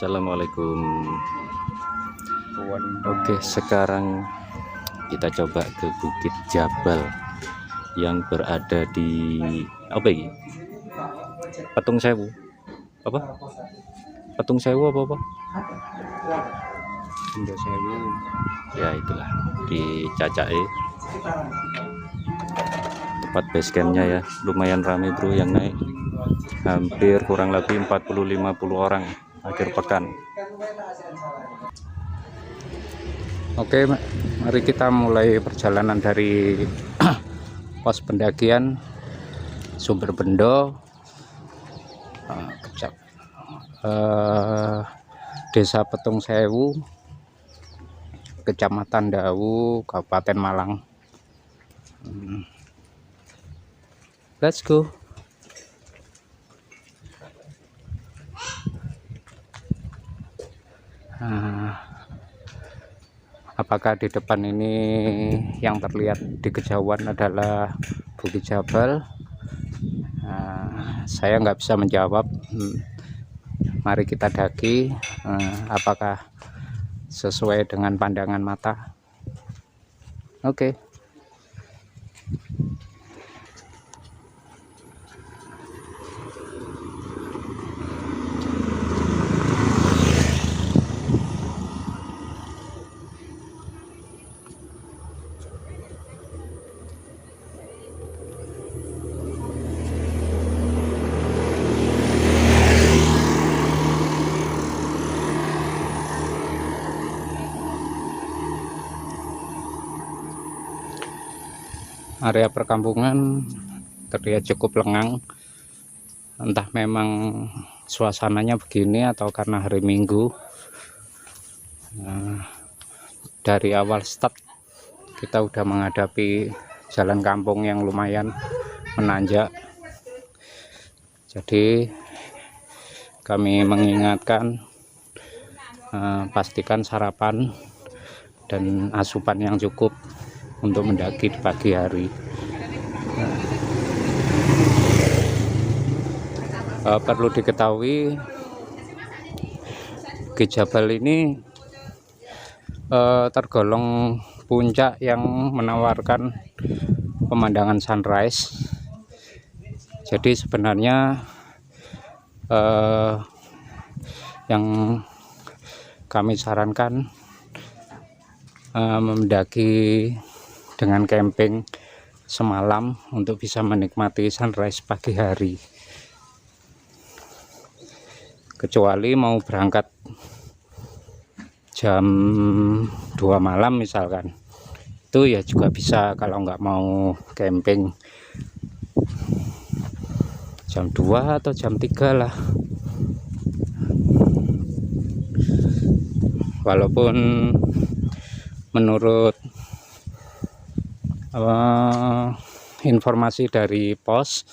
Assalamualaikum. Oke, sekarang kita coba ke Bukit Jabal yang berada di apa ini? Petung Sewu. Apa? Petung Sewu apa? Bunda Sewu. Ya itulah di Cacai. Tempat base campnya ya, lumayan ramai bro yang naik. Hampir kurang lebih 40-50 orang akhir pekan. Oke, mari kita mulai perjalanan dari pos pendakian Sumber Bendo, Desa Petung Sewu, Kecamatan Dawu, Kabupaten Malang. Let's go. Apakah di depan ini yang terlihat di kejauhan adalah Bukit Jabal? Saya nggak bisa menjawab. Mari kita daki. Apakah sesuai dengan pandangan mata? Oke. Area perkampungan terlihat cukup lengang, entah memang suasananya begini atau karena hari Minggu. Dari awal start kita udah menghadapi jalan kampung yang lumayan menanjak, jadi kami mengingatkan pastikan sarapan dan asupan yang cukup untuk mendaki di pagi hari. Perlu diketahui, Bukit Jabal ini tergolong puncak yang menawarkan pemandangan sunrise. Jadi sebenarnya yang kami sarankan mendaki dengan camping semalam untuk bisa menikmati sunrise pagi hari. Kecuali mau berangkat jam 2 malam misalkan, itu ya juga bisa. Kalau nggak mau camping jam 2 atau jam 3 lah. Walaupun menurut informasi dari pos,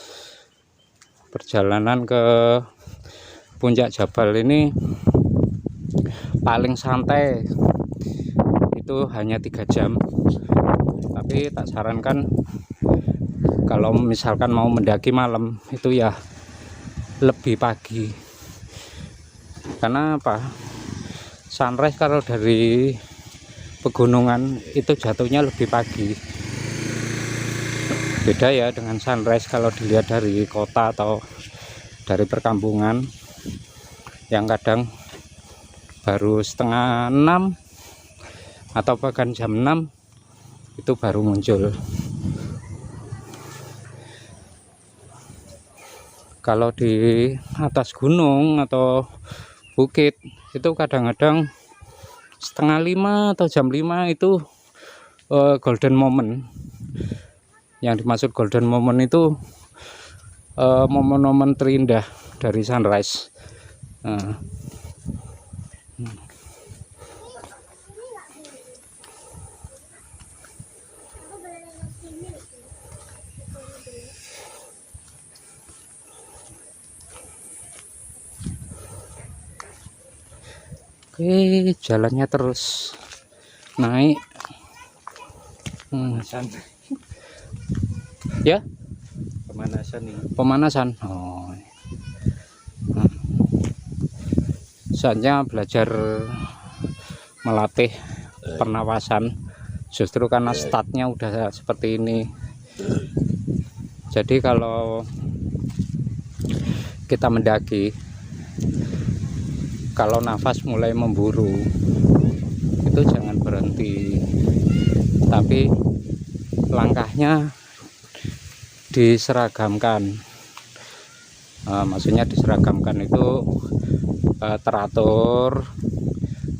perjalanan ke puncak Jabal ini paling santai itu hanya 3 jam, tapi tak sarankan kalau misalkan mau mendaki malam itu ya lebih pagi. Karena apa? Sunrise kalau dari pegunungan itu jatuhnya lebih pagi. Beda ya dengan sunrise kalau dilihat dari kota atau dari perkampungan yang kadang baru setengah 6 atau bahkan jam 6 itu baru muncul. Kalau di atas gunung atau bukit itu kadang-kadang setengah 5 atau jam 5 itu golden moment. Yang dimaksud golden moment itu momen-momen terindah dari sunrise. Oke, jalannya terus naik. Ya, Pemanasan nih. pemanasan. saatnya belajar melatih pernapasan. Justru karena statnya udah seperti ini, jadi kalau kita mendaki, kalau nafas mulai memburu itu jangan berhenti, tapi langkahnya diseragamkan. Maksudnya diseragamkan itu teratur,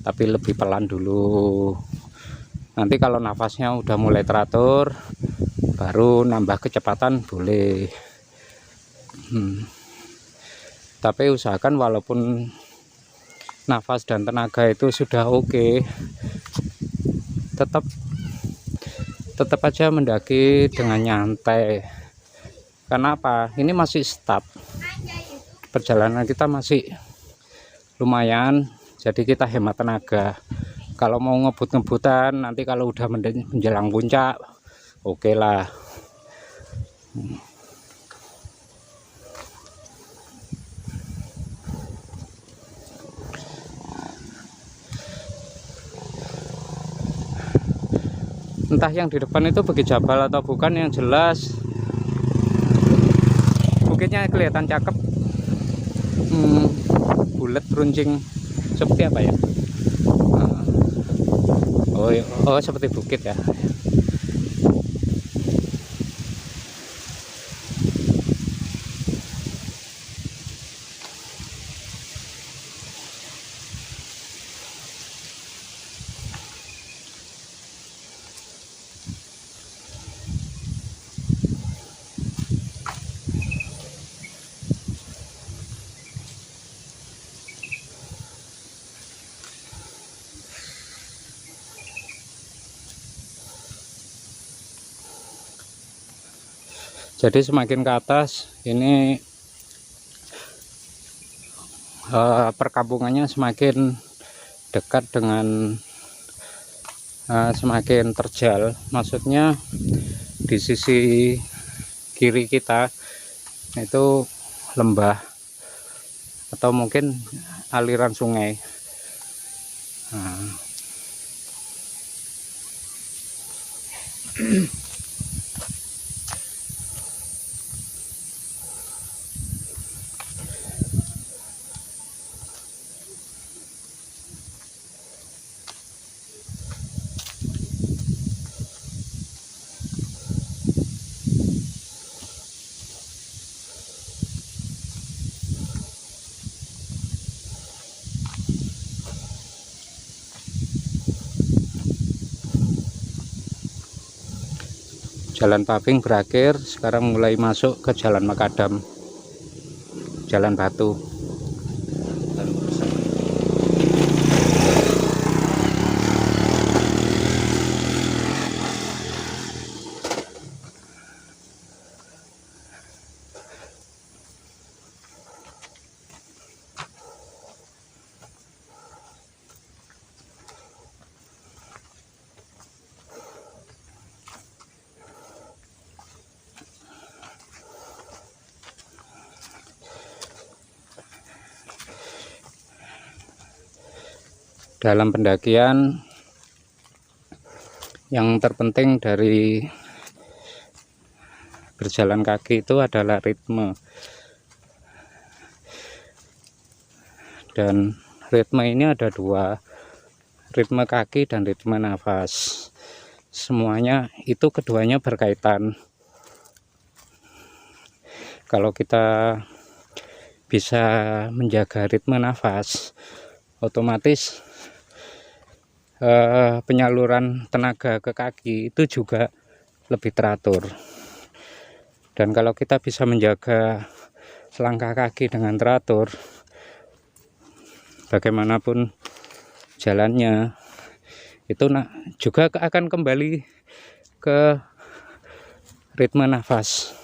tapi lebih pelan dulu. Nanti kalau nafasnya udah mulai teratur, baru nambah kecepatan boleh. Tapi usahakan walaupun nafas dan tenaga itu sudah oke, tetap aja mendaki dengan nyantai. Karena apa? Ini masih start, perjalanan kita masih lumayan, jadi kita hemat tenaga. Kalau mau ngebut-ngebutan nanti kalau udah menjelang puncak, oke lah. Entah yang di depan itu Bukit Jabal atau bukan, yang jelas bukitnya kelihatan cakep. Bulat runcing seperti apa ya? Oh seperti bukit ya. Jadi semakin ke atas ini perkampungannya semakin dekat dengan semakin terjal. Maksudnya di sisi kiri kita itu lembah atau mungkin aliran sungai. Jalan paving berakhir, sekarang mulai masuk ke jalan makadam, jalan batu. Dalam pendakian yang terpenting dari berjalan kaki itu adalah ritme, dan ritme ini ada dua, ritme kaki dan ritme nafas. Semuanya itu keduanya berkaitan. Kalau kita bisa menjaga ritme nafas, otomatis penyaluran tenaga ke kaki itu juga lebih teratur. Dan kalau kita bisa menjaga langkah kaki dengan teratur, bagaimanapun jalannya itu juga akan kembali ke ritme nafas.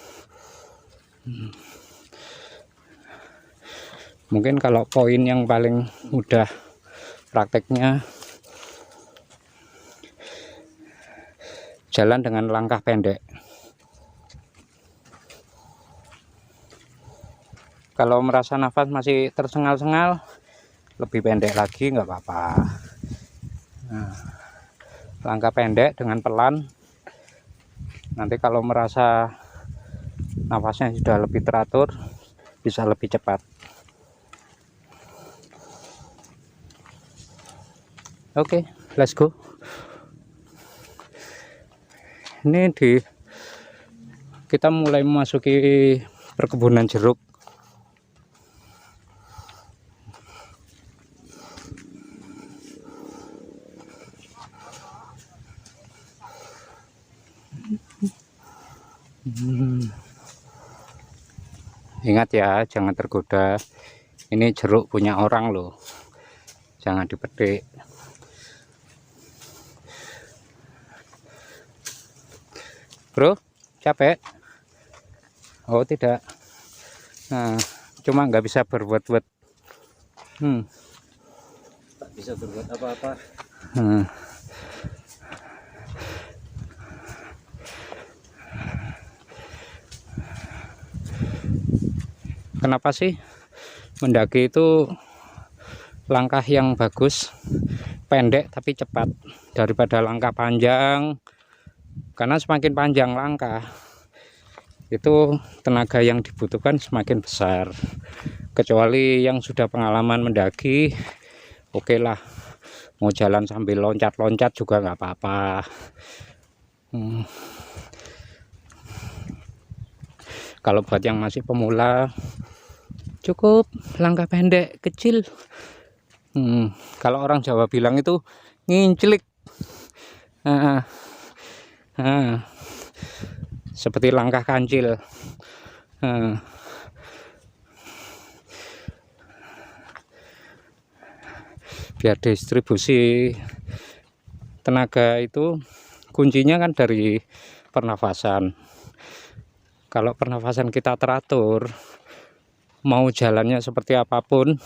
Mungkin kalau poin yang paling mudah prakteknya, jalan dengan langkah pendek. Kalau merasa nafas masih tersengal-sengal, lebih pendek lagi nggak apa-apa. Nah, langkah pendek dengan pelan. Nanti kalau merasa nafasnya sudah lebih teratur, bisa lebih cepat. Oke, let's go. Ini kita mulai memasuki perkebunan jeruk. Ingat ya, jangan tergoda. Ini jeruk punya orang loh, jangan dipetik. Bro, capek? Oh tidak. Nah, cuma nggak bisa berbuat-buat. Tak bisa berbuat apa-apa. Kenapa sih mendaki itu langkah yang bagus, pendek tapi cepat, daripada langkah panjang? Karena semakin panjang langkah itu tenaga yang dibutuhkan semakin besar. Kecuali yang sudah pengalaman mendaki, oke lah, mau jalan sambil loncat-loncat juga nggak apa-apa. Kalau buat yang masih pemula, cukup langkah pendek kecil. Kalau orang Jawa bilang itu nginclik. Seperti langkah kancil. Biar distribusi tenaga itu kuncinya kan dari pernafasan. Kalau pernafasan kita teratur, mau jalannya seperti apapun,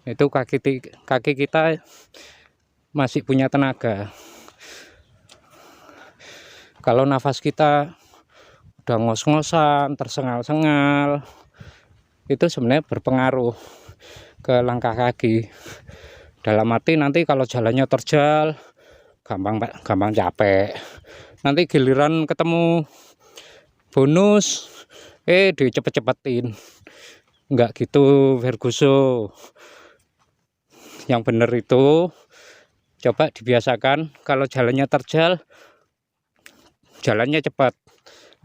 itu kaki kita masih punya tenaga. Kalau nafas kita udah ngos-ngosan, tersengal-sengal, itu sebenarnya berpengaruh ke langkah kaki. Dalam arti nanti kalau jalannya terjal, gampang capek. Nanti giliran ketemu bonus, dicepet-cepetin. Enggak gitu, Ferguson. Yang benar itu coba dibiasakan, kalau jalannya terjal, jalannya cepat.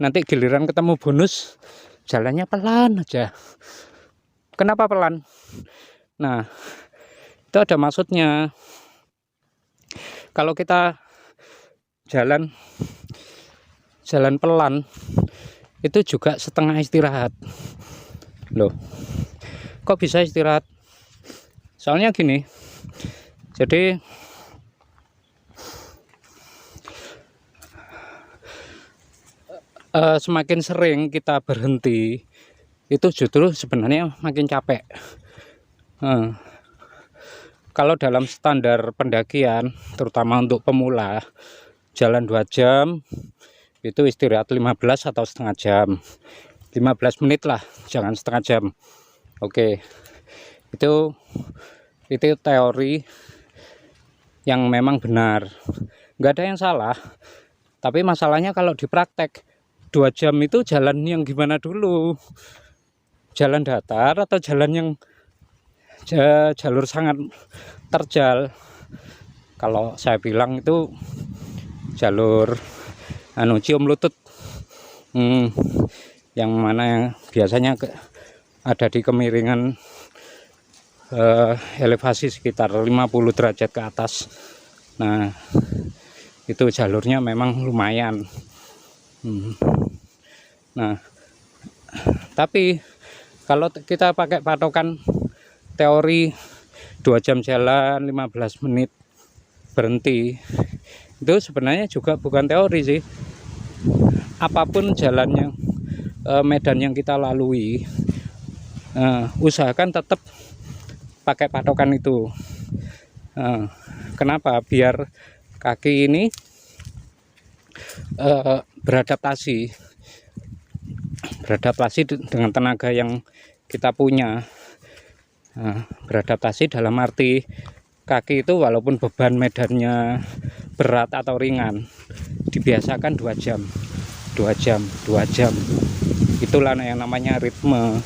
Nanti giliran ketemu bonus, jalannya pelan aja. Kenapa pelan? Nah, itu ada maksudnya. Kalau kita jalan pelan, itu juga setengah istirahat. Loh, kok bisa istirahat? Soalnya gini, jadi semakin sering kita berhenti, itu justru sebenarnya makin capek. Kalau dalam standar pendakian, terutama untuk pemula, jalan 2 jam, itu istirahat 15 atau setengah jam. 15 menit lah, jangan setengah jam. Oke, itu teori yang memang benar. Nggak ada yang salah. Tapi masalahnya kalau dipraktek, 2 jam itu jalan yang gimana dulu? Jalan datar atau jalan yang jalur sangat terjal? Kalau saya bilang itu jalur cium lutut, yang mana yang biasanya ada di kemiringan elevasi sekitar 50 derajat ke atas. Nah, itu jalurnya memang lumayan. Nah, tapi kalau kita pakai patokan teori 2 jam jalan, 15 menit berhenti, itu sebenarnya juga bukan teori sih. Apapun jalannya, medan yang kita lalui, usahakan tetap pakai patokan itu. Kenapa? Biar kaki ini beradaptasi dengan tenaga yang kita punya. Beradaptasi dalam arti kaki itu walaupun beban medannya berat atau ringan, dibiasakan 2 jam 2 jam 2 jam, itulah yang namanya ritme.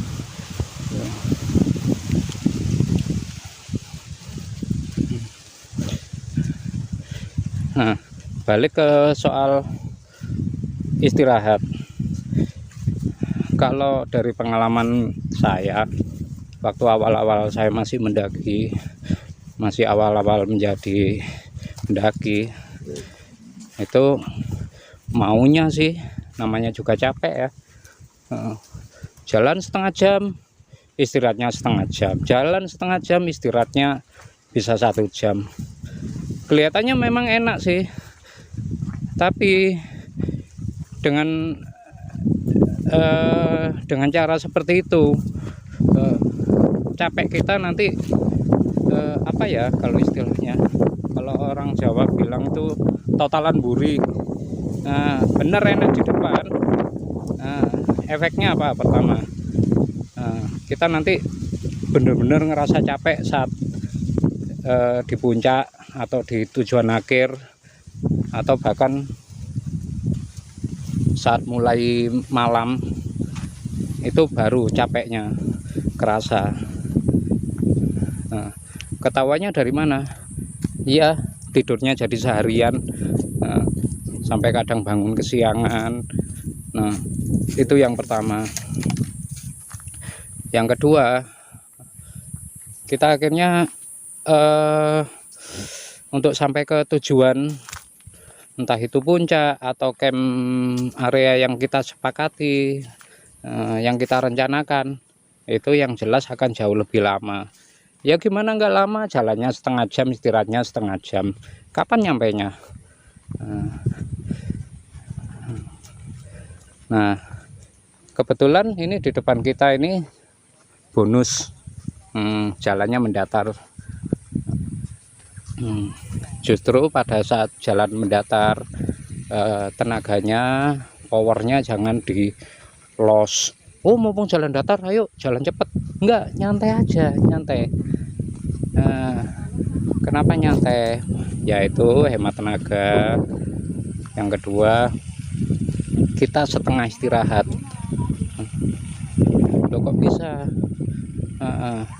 Nah, balik ke soal istirahat. Kalau dari pengalaman saya, waktu awal-awal saya masih mendaki, masih awal-awal menjadi mendaki, itu maunya sih, namanya juga capek ya, jalan setengah jam, istirahatnya setengah jam, jalan setengah jam, istirahatnya bisa 1 jam. Kelihatannya memang enak sih, tapi dengan cara seperti itu, capek kita nanti apa ya, kalau istilahnya, kalau orang Jawa bilang itu totalan buri. Nah, bener enak di depan. Nah, efeknya apa? Pertama, kita nanti bener-bener ngerasa capek saat di puncak atau di tujuan akhir, atau bahkan saat mulai malam itu baru capeknya kerasa. Nah, ketawanya dari mana? Iya, tidurnya jadi seharian, sampai kadang bangun kesiangan. Nah, itu yang pertama. Yang kedua, kita akhirnya untuk sampai ke tujuan, entah itu puncak atau camp area yang kita sepakati, yang kita rencanakan, itu yang jelas akan jauh lebih lama. Ya gimana nggak lama, jalannya setengah jam, istirahatnya setengah jam, kapan nyampainya? Nah, kebetulan ini di depan kita ini bonus, jalannya mendatar. Justru pada saat jalan mendatar, tenaganya, powernya jangan di los. Oh, mumpung jalan datar, ayo jalan cepet. Enggak, nyantai aja, nyantai. Kenapa nyantai? Yaitu hemat tenaga. Yang kedua, kita setengah istirahat. Loh, kok bisa?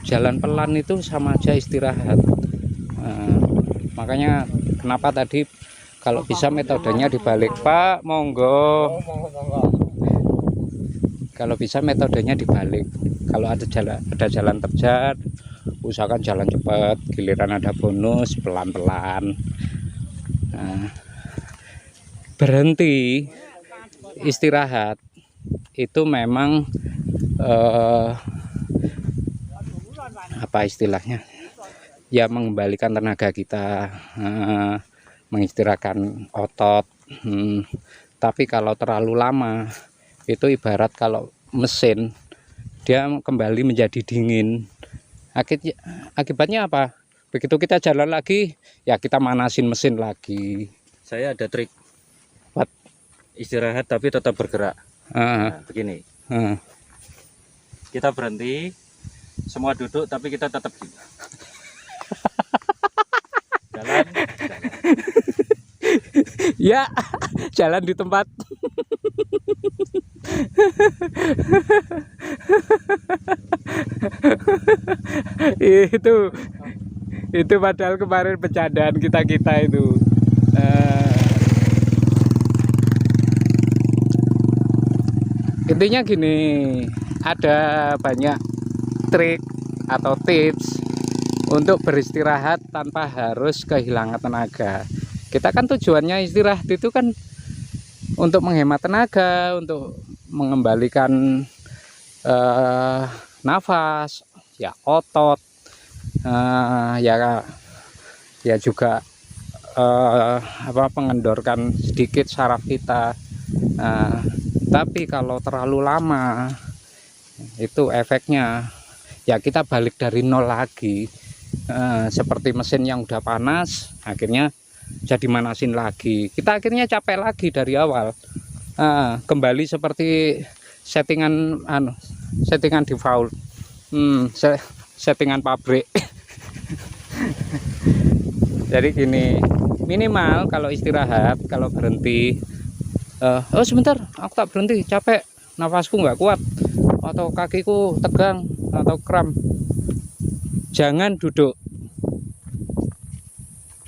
Jalan pelan itu sama aja istirahat. Makanya kenapa tadi kalau bisa metodenya dibalik, Pak, monggo. Kalau bisa metodenya dibalik. Kalau ada jalan terjal, usahakan jalan cepat, giliran ada bonus pelan-pelan. Berhenti istirahat itu memang apa istilahnya, ya mengembalikan tenaga kita, mengistirahatkan otot. Tapi kalau terlalu lama, itu ibarat kalau mesin dia kembali menjadi dingin. Akibatnya apa? Begitu kita jalan lagi, ya kita manasin mesin lagi. Saya ada trik. What? Istirahat tapi tetap bergerak. Nah, begini. Kita berhenti, semua duduk, tapi kita tetap gini. Jalan. Ya, jalan di tempat. itu padahal kemarin bercandaan kita itu. Intinya gini, ada banyak trik atau tips untuk beristirahat tanpa harus kehilangan tenaga. Kita kan tujuannya istirahat itu kan untuk menghemat tenaga, untuk mengembalikan nafas, ya otot, ya juga mengendorkan sedikit saraf kita. Tapi kalau terlalu lama, itu efeknya ya kita balik dari nol lagi, seperti mesin yang udah panas, akhirnya jadi manasin lagi, kita akhirnya capek lagi dari awal, kembali seperti settingan default, settingan pabrik. Jadi gini, minimal kalau istirahat, kalau berhenti, oh sebentar, aku tak berhenti, capek, nafasku nggak kuat, atau kakiku tegang, atau kram, jangan duduk.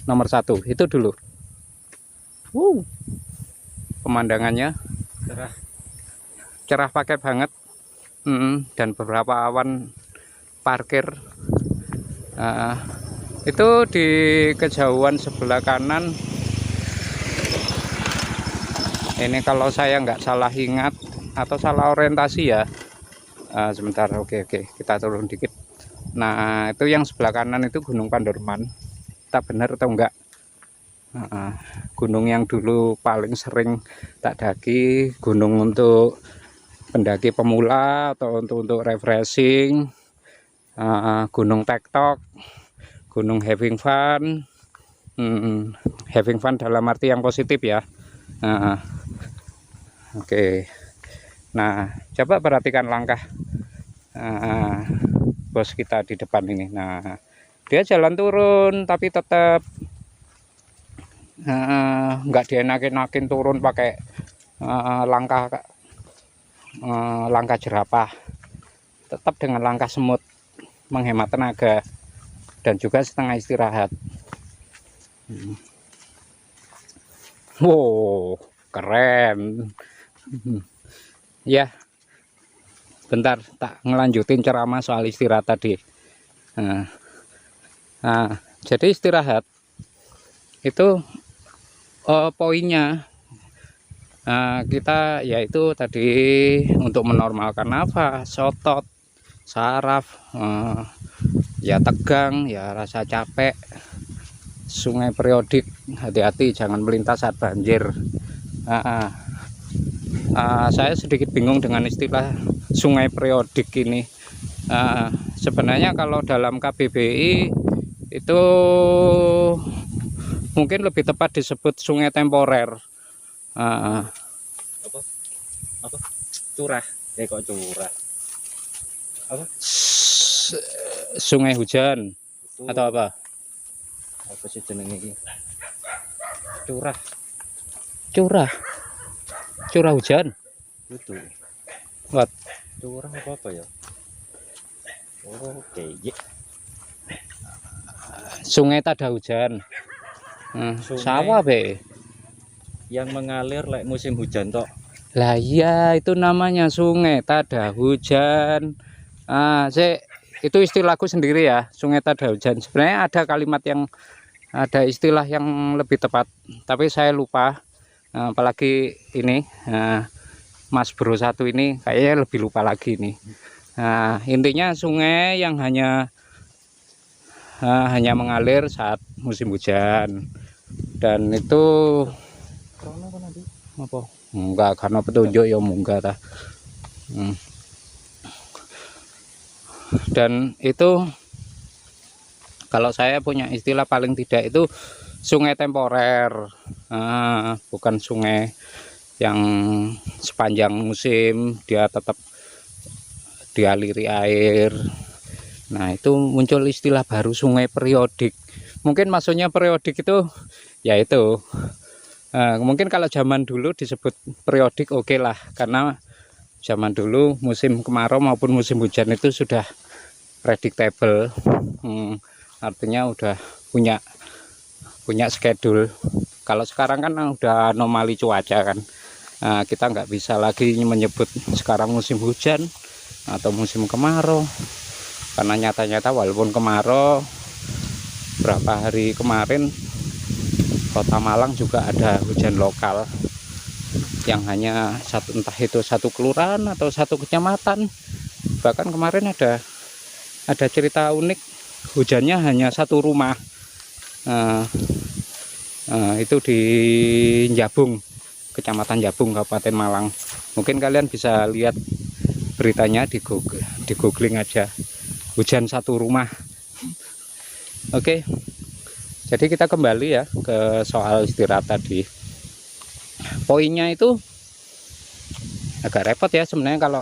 Nomor satu, itu dulu. Pemandangannya cerah pakai banget, dan beberapa awan parkir. Itu di kejauhan sebelah kanan ini, kalau saya nggak salah ingat atau salah orientasi ya, sebentar, oke, kita turun dikit. Nah, itu yang sebelah kanan itu Gunung Panderman, tak benar atau enggak? Gunung yang dulu paling sering tak daki, gunung untuk pendaki pemula atau untuk refreshing, gunung tektok, gunung having fun, having fun dalam arti yang positif ya. Oke. Nah, coba perhatikan langkah bos kita di depan ini. Nah, dia jalan turun tapi tetap nggak dienakin-enakin turun pakai langkah jerapah, tetap dengan langkah semut, menghemat tenaga dan juga setengah istirahat. Wow, keren. Ya, bentar tak ngelanjutin ceramah soal istirahat tadi. Jadi istirahat itu poinnya, kita yaitu tadi untuk menormalkan nafas, otot, saraf, ya tegang, ya rasa capek, sungai periodik, hati-hati jangan melintas saat banjir. Saya sedikit bingung dengan istilah sungai periodik ini. Sebenarnya kalau dalam KBBI itu mungkin lebih tepat disebut sungai temporer. Apa? Curah. Kok curah? Apa? Sungai hujan. Itu atau apa? Apa sih jenenge iki? Curah. Curah hujan. Itu. What? Curah apa ya? Oke, ya. Sungai tak ada hujan. Sawah be. Yang mengalir like musim hujan tok. Lah iya, itu namanya sungai tak ada hujan. Itu istilahku sendiri ya, sungai tak ada hujan. Sebenarnya ada kalimat yang ada istilah yang lebih tepat, tapi saya lupa. Apalagi ini Mas Bro satu ini kayaknya lebih lupa lagi nih. Intinya sungai yang hanya mengalir saat musim hujan, dan itu apa? Enggak, karena petunjuk ya munggah ta. Dan itu kalau saya punya istilah paling tidak itu sungai temporer, bukan sungai yang sepanjang musim dia tetap dialiri air. Nah, itu muncul istilah baru sungai periodik. Mungkin maksudnya periodik itu yaitu mungkin kalau zaman dulu disebut periodik oke lah, karena zaman dulu musim kemarau maupun musim hujan itu sudah predictable, artinya udah punya schedule. Kalau sekarang kan udah anomali cuaca kan, kita nggak bisa lagi menyebut sekarang musim hujan atau musim kemarau, karena nyata-nyata walaupun kemarau berapa hari kemarin Kota Malang juga ada hujan lokal yang hanya entah itu satu kelurahan atau satu kecamatan. Bahkan kemarin ada cerita unik, hujannya hanya satu rumah, itu di Jabung, Kecamatan Jabung, Kabupaten Malang. Mungkin kalian bisa lihat beritanya di googling aja, hujan satu rumah. Oke, jadi kita kembali ya ke soal istirahat tadi. Poinnya itu agak repot ya sebenarnya kalau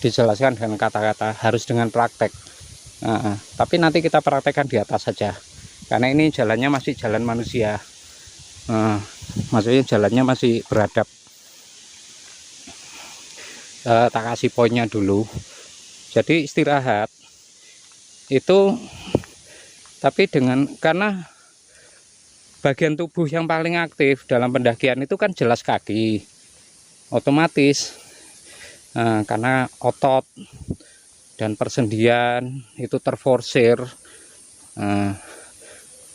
dijelaskan dengan kata-kata, harus dengan praktek. Tapi nanti kita praktekkan di atas saja, karena ini jalannya masih jalan manusia. Maksudnya jalannya masih beradab. Tak kasih poinnya dulu. Jadi istirahat itu, tapi karena bagian tubuh yang paling aktif dalam pendakian itu kan jelas kaki, otomatis karena otot dan persendian itu terforsir.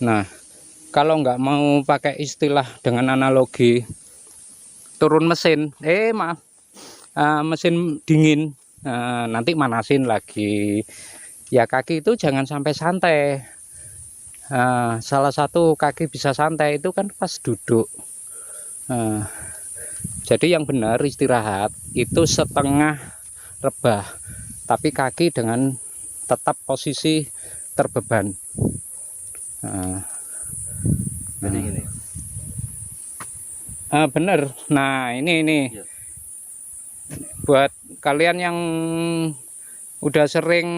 Nah, kalau nggak mau pakai istilah dengan analogi turun mesin, mesin dingin, nanti manasin lagi. Ya kaki itu jangan sampai santai. Salah satu kaki bisa santai itu kan pas duduk. Jadi yang benar istirahat itu setengah rebah, tapi kaki dengan tetap posisi terbeban. Jadi gini. Bener. Nah ini Ya. buat kalian yang udah sering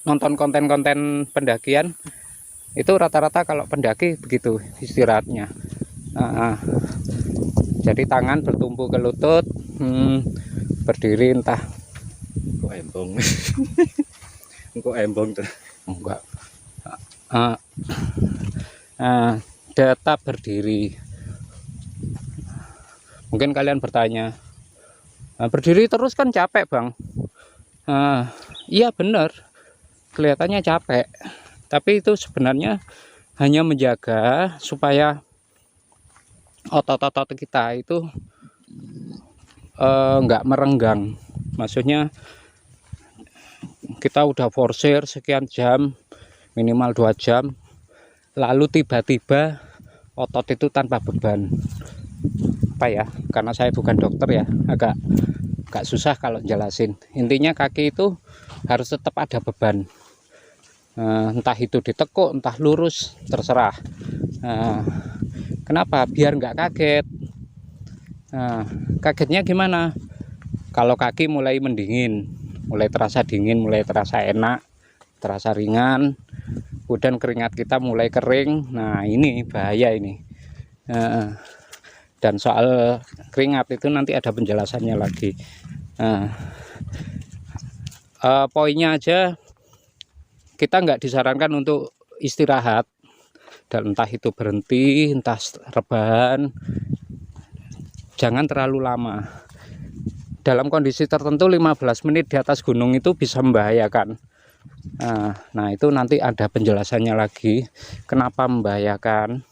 nonton konten-konten pendakian, itu rata-rata kalau pendaki begitu istirahatnya. Jadi tangan bertumpu ke lutut, berdiri entah Kok embong. Kok embong tuh. enggak, tetap berdiri. Mungkin kalian bertanya, berdiri terus kan capek bang. Iya bener, kelihatannya capek, tapi itu sebenarnya hanya menjaga supaya otot-otot kita itu nggak merenggang. Maksudnya kita udah forsir sekian jam, minimal 2 jam, lalu tiba-tiba otot itu tanpa beban. Apa ya, karena saya bukan dokter ya, agak susah kalau jelasin. Intinya kaki itu harus tetap ada beban, entah itu ditekuk, entah lurus, terserah. Kenapa? Biar nggak kaget. Kagetnya gimana? Kalau kaki mulai mendingin, mulai terasa dingin, mulai terasa enak, terasa ringan, kemudian keringat kita mulai kering. Nah ini bahaya ini. Dan soal keringat itu nanti ada penjelasannya lagi. Poinnya aja, kita nggak disarankan untuk istirahat, dan entah itu berhenti, entah rebahan, jangan terlalu lama. Dalam kondisi tertentu 15 menit di atas gunung itu bisa membahayakan. Nah itu nanti ada penjelasannya lagi kenapa membahayakan,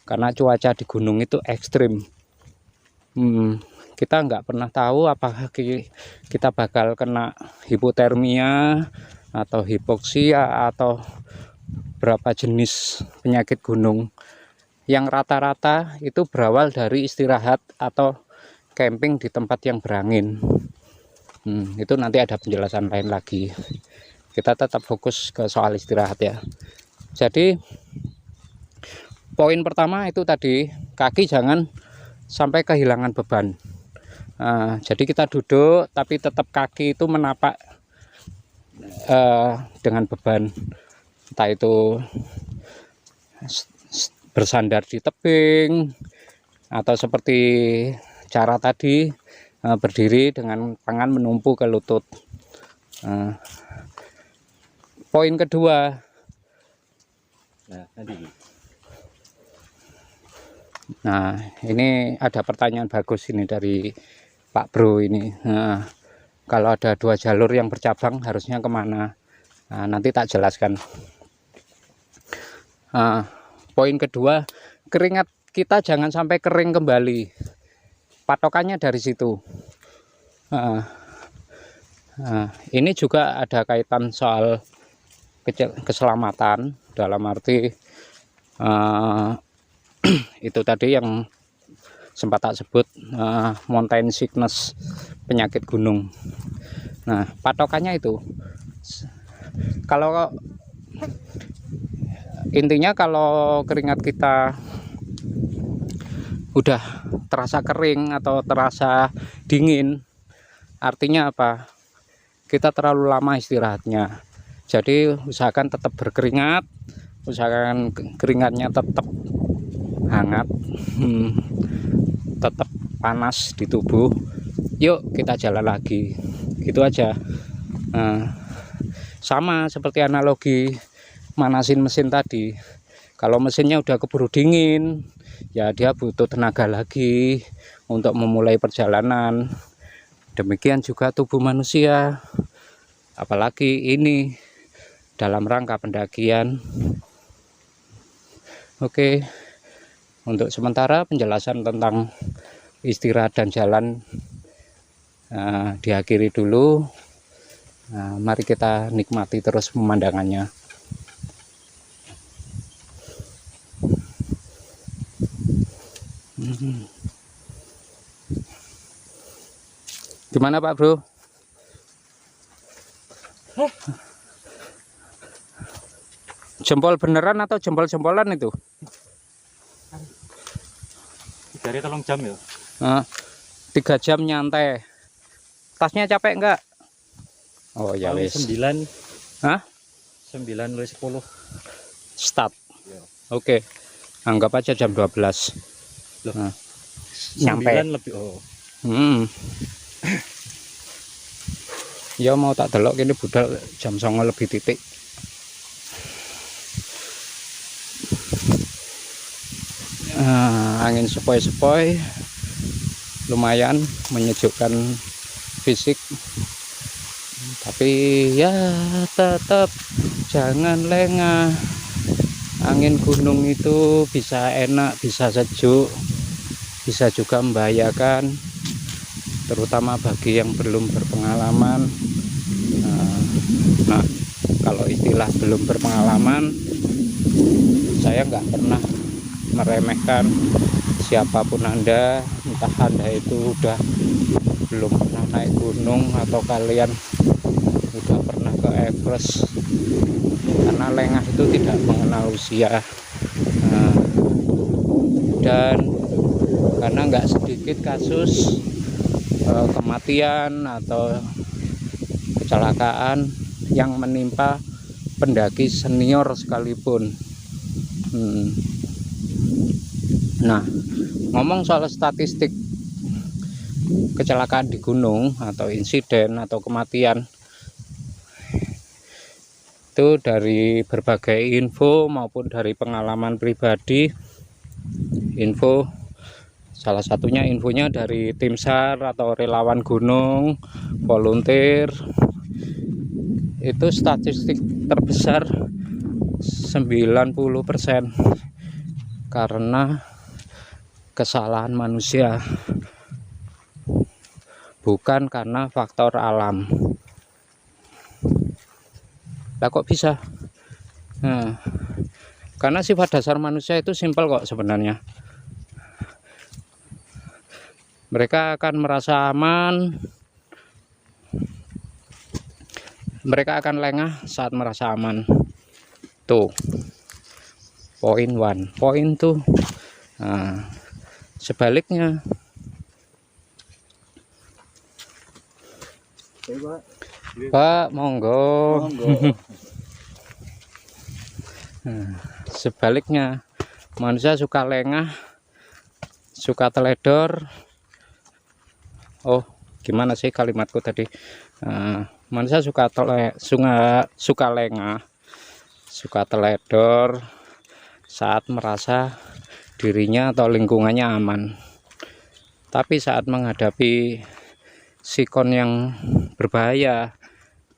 karena cuaca di gunung itu ekstrim. Kita nggak pernah tahu apakah kita bakal kena hipotermia atau hipoksia atau berapa jenis penyakit gunung yang rata-rata itu berawal dari istirahat atau camping di tempat yang berangin. Itu nanti ada penjelasan lain lagi. Kita tetap fokus ke soal istirahat ya. Jadi poin pertama itu tadi, kaki jangan sampai kehilangan beban. Jadi kita duduk tapi tetap kaki itu menapak dengan beban, entah itu bersandar di tebing atau seperti cara tadi, berdiri dengan tangan menumpu ke lutut. Poin kedua, nah ini ada pertanyaan bagus ini dari Pak Bro ini. Kalau ada 2 jalur yang bercabang harusnya kemana? Nanti tak jelaskan. Poin kedua, keringat kita jangan sampai kering kembali. Patokannya dari situ. Ini juga ada kaitan soal keselamatan, dalam arti itu tadi yang sempat tak sebut, mountain sickness, penyakit gunung. Nah patokannya itu, kalau intinya kalau keringat kita udah terasa kering atau terasa dingin, artinya apa? kita terlalu lama istirahatnya. Jadi usahakan tetap berkeringat, usahakan keringatnya tetap hangat, tetap panas di tubuh. Yuk kita jalan lagi, gitu aja. Sama seperti analogi manasin mesin tadi. Kalau mesinnya udah keburu dingin, ya dia butuh tenaga lagi untuk memulai perjalanan. Demikian juga tubuh manusia, apalagi ini dalam rangka pendakian. Oke, untuk sementara penjelasan tentang istirahat dan jalan diakhiri dulu. Mari kita nikmati terus pemandangannya. Gimana Pak Bro? Jempol beneran atau jempol-jempolan itu? 3 jam ya. 3 jam nyantai. Tasnya capek enggak? Oh ya wes. 9. Hah? 9 lebih 10. Start. Ya. Oke. Anggap aja jam 12. Loh. Nyampe. 9 lebih. Oh. Ya mau tak delok ini budal jam 09 lebih titik. Angin sepoi-sepoi lumayan menyejukkan fisik, tapi ya tetap jangan lengah. Angin gunung itu bisa enak, bisa sejuk, bisa juga membahayakan, terutama bagi yang belum berpengalaman. Nah, kalau istilah belum berpengalaman, saya nggak pernah meremehkan siapapun Anda, entah Anda itu udah belum pernah naik gunung atau kalian udah pernah ke Everest, karena lengah itu tidak mengenal usia. Dan karena nggak sedikit kasus kematian atau kecelakaan yang menimpa pendaki senior sekalipun. Nah, ngomong soal statistik kecelakaan di gunung atau insiden atau kematian, itu dari berbagai info maupun dari pengalaman pribadi. Info salah satunya infonya dari tim SAR atau relawan gunung, volunteer. Itu statistik terbesar 90% karena kesalahan manusia, bukan karena faktor alam. Lah kok bisa? Karena sifat dasar manusia itu simpel kok sebenarnya. Mereka akan merasa aman, mereka akan lengah saat merasa aman. Tuh, poin 1. Poin 2. Sebaliknya, Pak, monggo. Sebaliknya, manusia suka lengah, suka teledor. Oh, gimana sih kalimatku tadi? Manusia suka lengah, suka teledor saat merasa dirinya atau lingkungannya aman. Tapi saat menghadapi sikon yang berbahaya,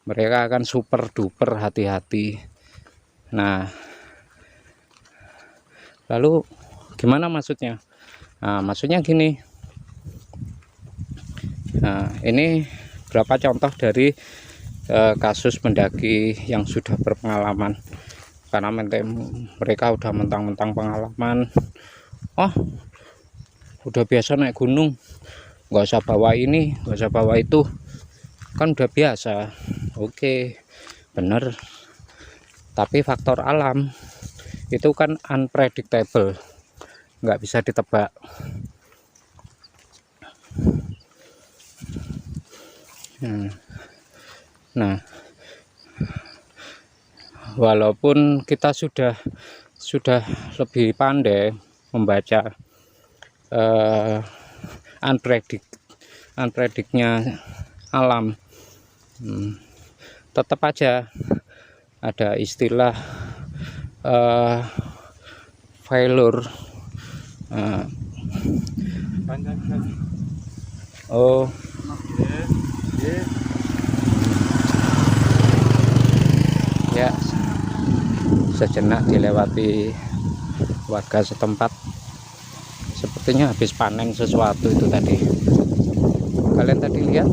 mereka akan super duper hati-hati. Nah, lalu gimana maksudnya? Maksudnya gini. Ini berapa contoh dari kasus pendaki yang sudah berpengalaman. Karena mereka udah mentang-mentang pengalaman. Oh, udah biasa naik gunung, nggak usah bawa ini, nggak usah bawa itu, kan udah biasa. Oke, bener. Tapi faktor alam itu kan unpredictable, nggak bisa ditebak. Nah, walaupun kita sudah lebih pandai membaca unpredictnya alam, tetap aja ada istilah failure. Oh, ya, sejenak dilewati warga setempat, sepertinya habis panen sesuatu itu tadi. Kalian tadi lihat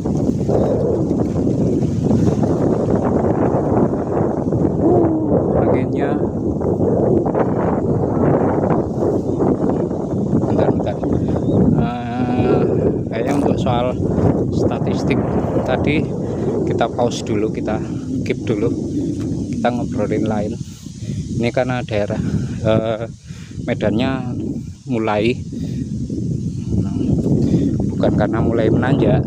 anginnya. Bentar. Kayaknya untuk soal statistik tadi kita pause dulu, kita keep dulu, kita ngobrolin lain. Ini karena daerah medannya mulai, bukan karena mulai menanjak,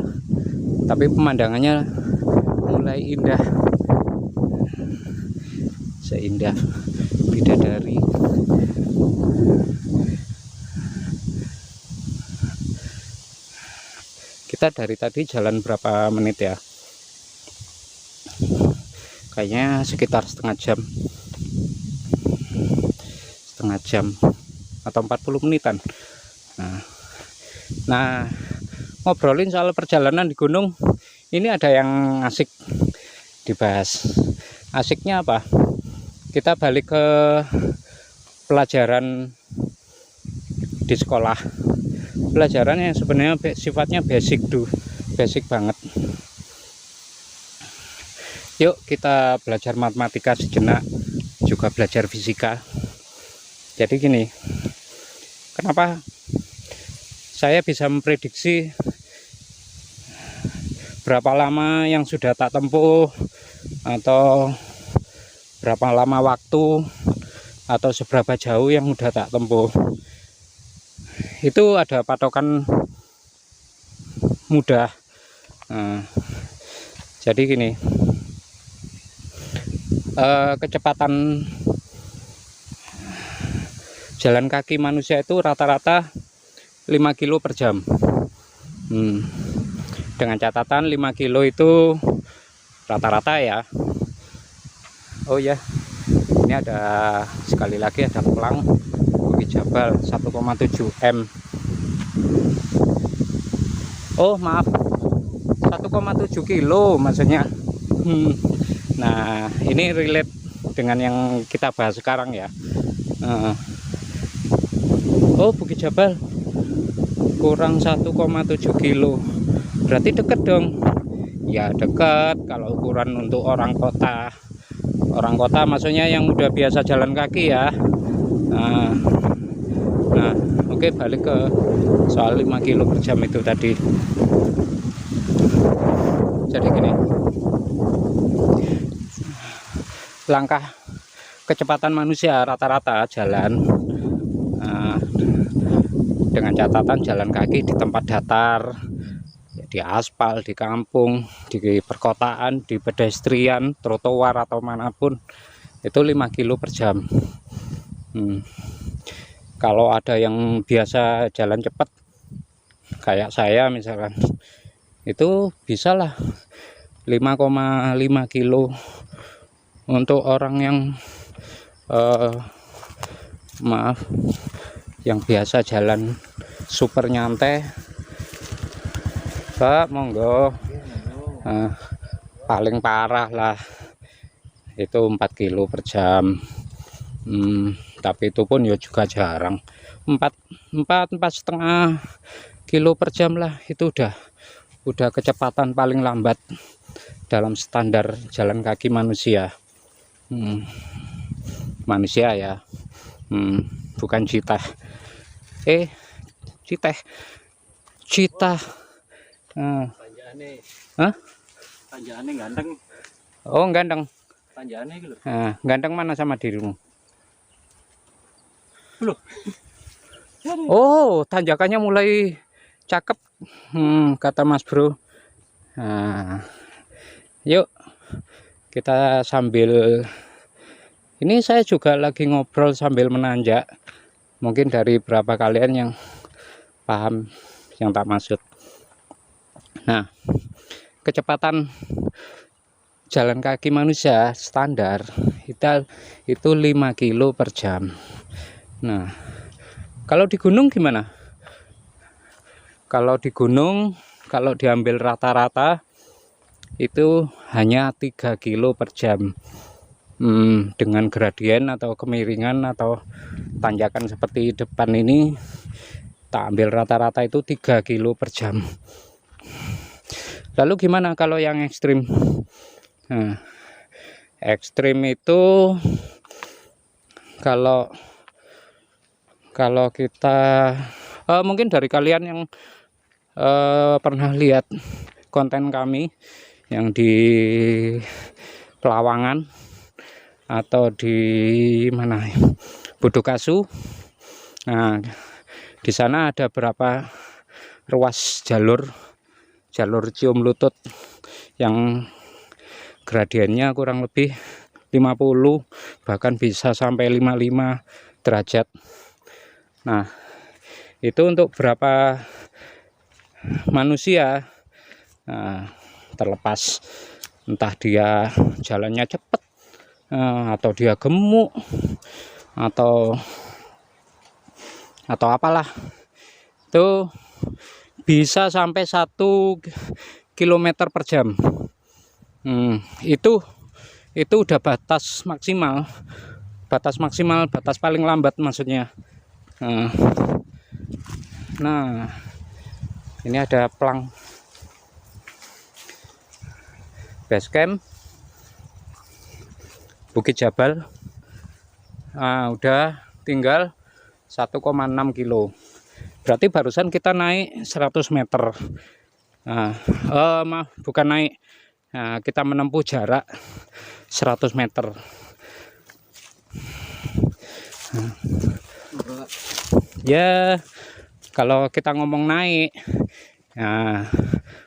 tapi pemandangannya mulai indah, seindah bidadari. Kita dari tadi jalan berapa menit ya? Kayaknya sekitar setengah jam atau 40 menitan. Nah, ngobrolin soal perjalanan di gunung ini ada yang asik dibahas. Asiknya apa? Kita balik ke pelajaran di sekolah, pelajaran yang sebenarnya sifatnya basic banget. Yuk kita belajar matematika sejenak, juga belajar fisika. Jadi gini, kenapa saya bisa memprediksi berapa lama yang sudah tak tempuh, atau berapa lama waktu, atau seberapa jauh yang sudah tak tempuh. Itu ada patokan mudah. Jadi gini, kecepatan jalan kaki manusia itu rata-rata 5 kilo per jam. Dengan catatan 5 kilo itu rata-rata ya. Oh ya, ini ada sekali lagi ada pelang Bukit Jabal 1,7 M. Oh maaf, 1,7 kilo maksudnya. Nah ini relate dengan yang kita bahas sekarang ya. Oh Bukit Jabal kurang 1,7 kilo, berarti dekat dong. Ya dekat kalau ukuran untuk orang kota. Orang kota maksudnya yang udah biasa jalan kaki ya. Nah oke, balik ke soal 5 kilo per jam itu tadi. Jadi gini, langkah kecepatan manusia rata-rata jalan, dengan catatan jalan kaki di tempat datar, di aspal, di kampung, di perkotaan, di pedestrian, trotoar atau manapun, itu 5 kilo per jam. Kalau ada yang biasa jalan cepat kayak saya misalkan, itu bisalah 5,5 kilo. Untuk orang yang yang biasa jalan super nyantai, Pak monggo, paling parah lah itu 4 kilo per jam. Tapi itu pun ya juga jarang. 4,5 kilo per jam lah, itu udah kecepatan paling lambat dalam standar jalan kaki manusia. Manusia ya, bukan citah. Citah. Tanjakannya ganteng. Oh ganteng. Tanjakannya gitu. Ganteng mana sama dirimu? Loh. Oh, tanjakannya mulai cakep, kata Mas Bro. Yuk kita sambil ini saya juga lagi ngobrol sambil menanjak. Mungkin dari beberapa kalian yang paham yang tak maksud. Nah, kecepatan jalan kaki manusia standar itu 5 kilo per jam. Nah, kalau di gunung gimana? Kalau di gunung, kalau diambil rata-rata itu hanya 3 kilo per jam. Dengan gradien atau kemiringan atau tanjakan seperti depan ini, tak ambil rata-rata itu 3 kilo per jam. Lalu gimana kalau yang ekstrim? Nah, ekstrim itu kalau kita mungkin dari kalian yang pernah lihat konten kami yang di Pelawangan atau di mana, Bodokasu. Nah, di sana ada berapa ruas jalur cium lutut yang gradiennya kurang lebih 50, bahkan bisa sampai 55 derajat. Nah, itu untuk berapa manusia, terlepas entah dia jalannya cepat atau dia gemuk atau apalah, itu bisa sampai 1 kilometer per jam. Itu udah batas maksimal, batas paling lambat maksudnya. Nah, ini ada plang base camp Bukit Jabal. Udah tinggal 1,6 kilo. Berarti barusan kita naik 100 meter. Maaf, bukan naik. Kita menempuh jarak 100 meter. Ya, kalau kita ngomong naik,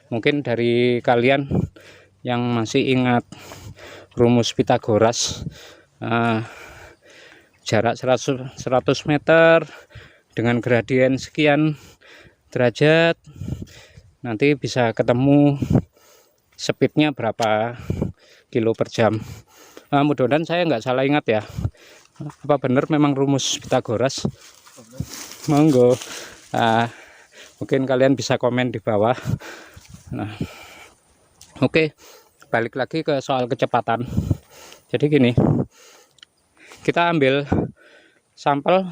mungkin dari kalian yang masih ingat rumus Pitagoras, jarak 100 meter dengan gradien sekian derajat, nanti bisa ketemu speednya berapa kilo per jam. Mudah-mudahan saya nggak salah ingat ya. Apa benar memang rumus Pitagoras? Monggo, mungkin kalian bisa komen di bawah. Nah, oke, balik lagi ke soal kecepatan. Jadi gini, kita ambil sampel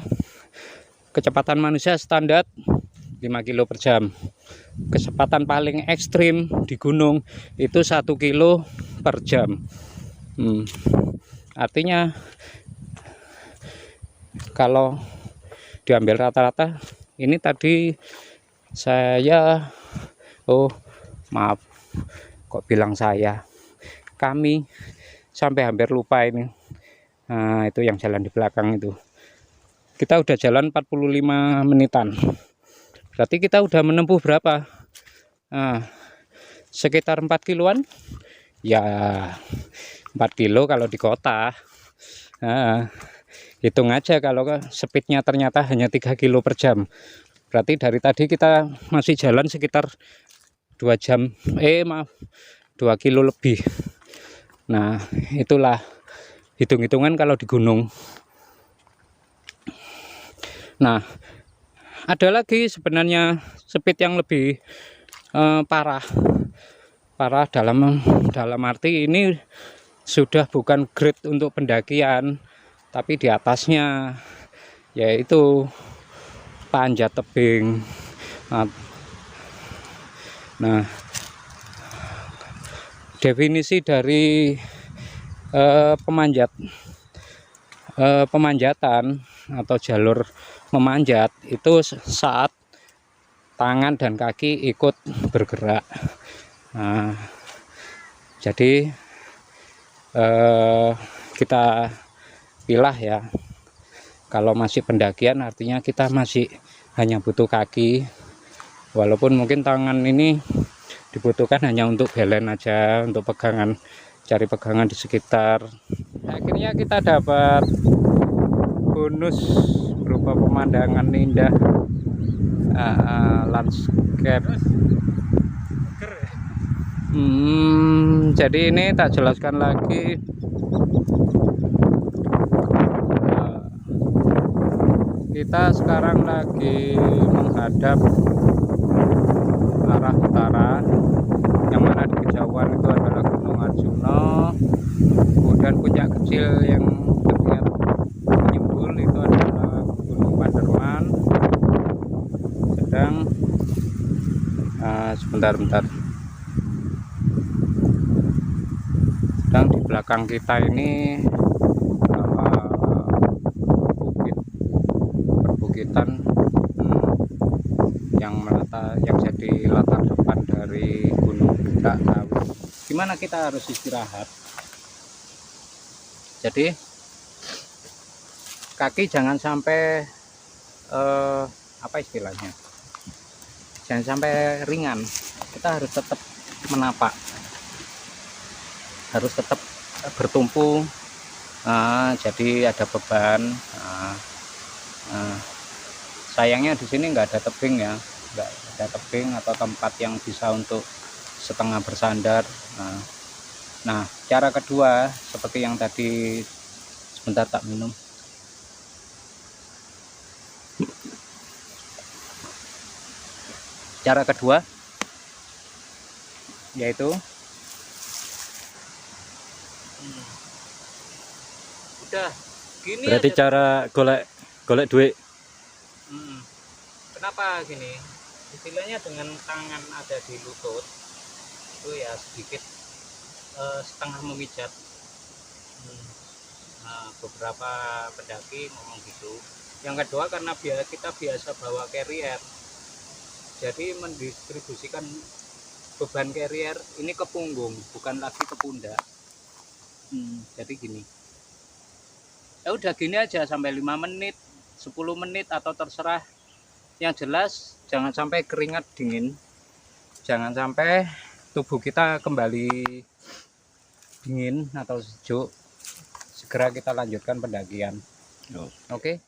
kecepatan manusia standar 5 kilo per jam. Kecepatan paling ekstrim di gunung itu 1 kilo per jam. Artinya kalau diambil rata-rata, ini tadi saya, maaf, kok bilang saya, kami sampai hampir lupa ini. Nah, itu yang jalan di belakang itu. Kita udah jalan 45 menitan. Berarti kita udah menempuh berapa? Sekitar 4 kiloan. Ya, 4 kilo kalau di kota. Hitung aja kalau speednya ternyata hanya 3 kilo per jam. Berarti dari tadi kita masih jalan sekitar 2 jam. 2 kilo lebih. Nah, itulah hitung-hitungan kalau di gunung. Nah, ada lagi sebenarnya speed yang lebih parah dalam arti ini sudah bukan grade untuk pendakian, tapi di atasnya yaitu panjat tebing. Nah, definisi dari pemanjatan atau jalur memanjat itu saat tangan dan kaki ikut bergerak. Jadi kita pilah ya, kalau masih pendakian artinya kita masih hanya butuh kaki, walaupun mungkin tangan ini dibutuhkan hanya untuk belen aja, untuk pegangan cari pegangan di sekitar. Akhirnya kita dapat bonus berupa pemandangan indah, landscape. Jadi ini tak jelaskan lagi. Kita sekarang lagi menghadap arah utara, yang mana di kejauhan itu adalah Gunung Arjuna, kemudian puncak kecil yang terlihat menyembul itu adalah Gunung Panderman. Sedang sebentar. Sedang di belakang kita ini perbukitan yang jadi latar depan dari Gunung Puncak Kawi. Gimana kita harus istirahat? Jadi kaki jangan sampai apa istilahnya? Jangan sampai ringan. Kita harus tetap menapak, harus tetap bertumpu. Jadi ada beban. Sayangnya di sini nggak ada tebing ya, nggak ada tebing atau tempat yang bisa untuk setengah bersandar. Nah, cara kedua seperti yang tadi, sebentar tak minum. Cara kedua yaitu udah gini. Berarti aja. cara golek duit. Kenapa gini? Istilahnya dengan tangan ada di lutut itu ya sedikit setengah memijat. Beberapa pendaki ngomong gitu. Yang kedua karena kita biasa bawa carrier, jadi mendistribusikan beban carrier ini ke punggung, bukan lagi ke pundak. Jadi gini, ya udah gini aja sampai 5 menit 10 menit atau terserah. Yang jelas jangan sampai keringat dingin, jangan sampai tubuh kita kembali dingin atau sejuk. Segera kita lanjutkan pendakian. Oke.